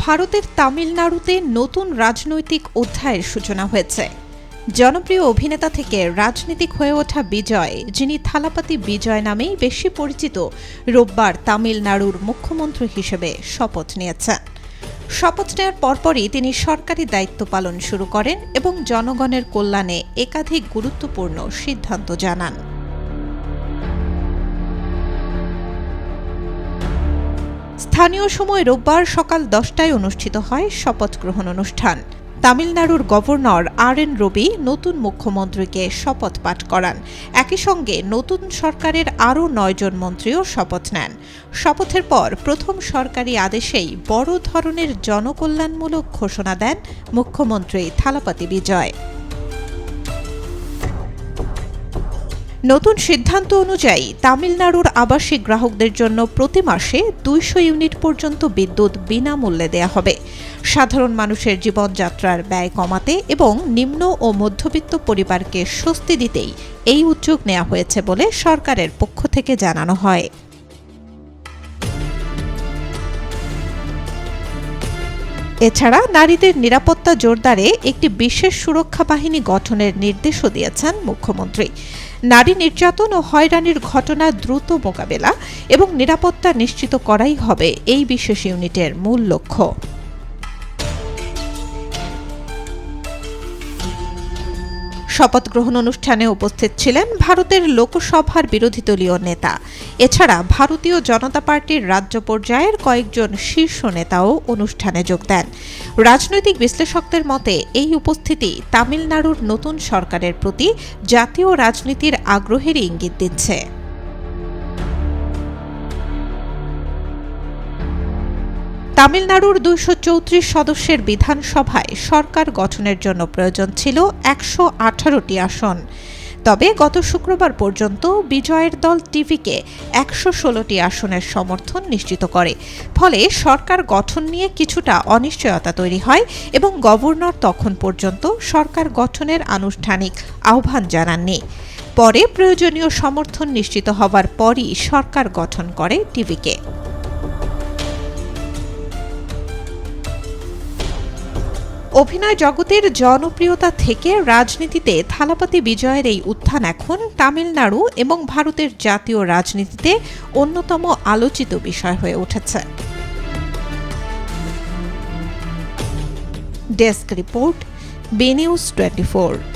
ভারতের তামিলনাড়ুতে নতুন রাজনৈতিক অধ্যায়ের সূচনা হয়েছে। জনপ্রিয় অভিনেতা থেকে রাজনীতিক হয়ে ওঠা বিজয়, যিনি থালাপাতি বিজয় নামেই বেশি পরিচিত, রোববার তামিলনাড়ুর মুখ্যমন্ত্রী হিসেবে শপথ নিয়েছেন। শপথ নেওয়ার পরপরই তিনি সরকারি দায়িত্ব পালন শুরু করেন এবং জনগণের কল্যাণে একাধিক গুরুত্বপূর্ণ সিদ্ধান্ত জানান। স্থানীয় সময় রোববার সকাল 10টায় অনুষ্ঠিত হয় শপথ গ্রহণ অনুষ্ঠান। তামিলনাড়ুর গভর্নর RN রবি নতুন মুখ্যমন্ত্রীকে শপথ পাঠ করান। একই সঙ্গে নতুন সরকারের আরও 9 জন মন্ত্রীও শপথ নেন। শপথের পর প্রথম সরকারি আদেশেই বড় ধরনের জনকল্যাণমূলক ঘোষণা দেন মুখ্যমন্ত্রী থালাপাতি বিজয়। নতুন সিদ্ধান্ত অনুযায়ী তামিলনাড়ুর আবাসিক গ্রাহকদের জন্য প্রতি মাসে 200 ইউনিট পর্যন্ত বিদ্যুৎ বিনামূল্যে দেয়া হবে। সাধারণ মানুষের জীবনযাত্রার ব্যয় কমাতে এবং নিম্ন ও মধ্যবিত্ত পরিবারকে স্বস্তি দিতেই এই উদ্যোগ নেওয়া হয়েছে বলে সরকারের পক্ষ থেকে জানানো হয়। এছাড়া নারীদের নিরাপত্তা জোরদারে একটি বিশেষ সুরক্ষা বাহিনী গঠনের নির্দেশও দিয়েছেন মুখ্যমন্ত্রী। নারী নির্যাতন ও হয়রানির ঘটনা দ্রুত মোকাবেলা এবং নিরাপত্তা নিশ্চিত করাই হবে এই বিশেষ ইউনিটের মূল লক্ষ্য। শপথ গ্রহণ অনুষ্ঠানে উপস্থিত ছিলেন ভারতের লোকসভার বিরোধী দলীয় নেতা। এছাড়া ভারতীয় জনতা পার্টির রাজ্য পর্যায়ের কয়েকজন শীর্ষ নেতাও অনুষ্ঠানে যোগ দেন। রাজনৈতিক বিশ্লেষকদের মতে এই উপস্থিতি তামিলনাড়ুর নতুন সরকারের প্রতি জাতীয় রাজনীতির আগ্রহের ইঙ্গিত দিচ্ছে। তামিলনাড়ুর 234 সদস্যের বিধানসভায় সরকার গঠনের জন্য প্রয়োজন ছিল 118টি আসন। তবে গত শুক্রবার পর্যন্ত বিজয়ের দল টিভিকে 116টি আসনের সমর্থন নিশ্চিত করে। ফলে সরকার গঠন নিয়ে কিছুটা অনিশ্চয়তা তৈরি হয় এবং গভর্নর তখন পর্যন্ত সরকার গঠনের আনুষ্ঠানিক আহ্বান জানাননি। পরে প্রয়োজনীয় সমর্থন নিশ্চিত হবার পরই সরকার গঠন করে টিভিকে। অভিনয় জগতের জনপ্রিয়তা থেকে রাজনীতিতে থালাপাতি বিজয়ের এই উত্থান এখন তামিলনাড়ু এবং ভারতের জাতীয় রাজনীতিতে অন্যতম আলোচিত বিষয় হয়ে উঠেছে। Desk report, BNews 24।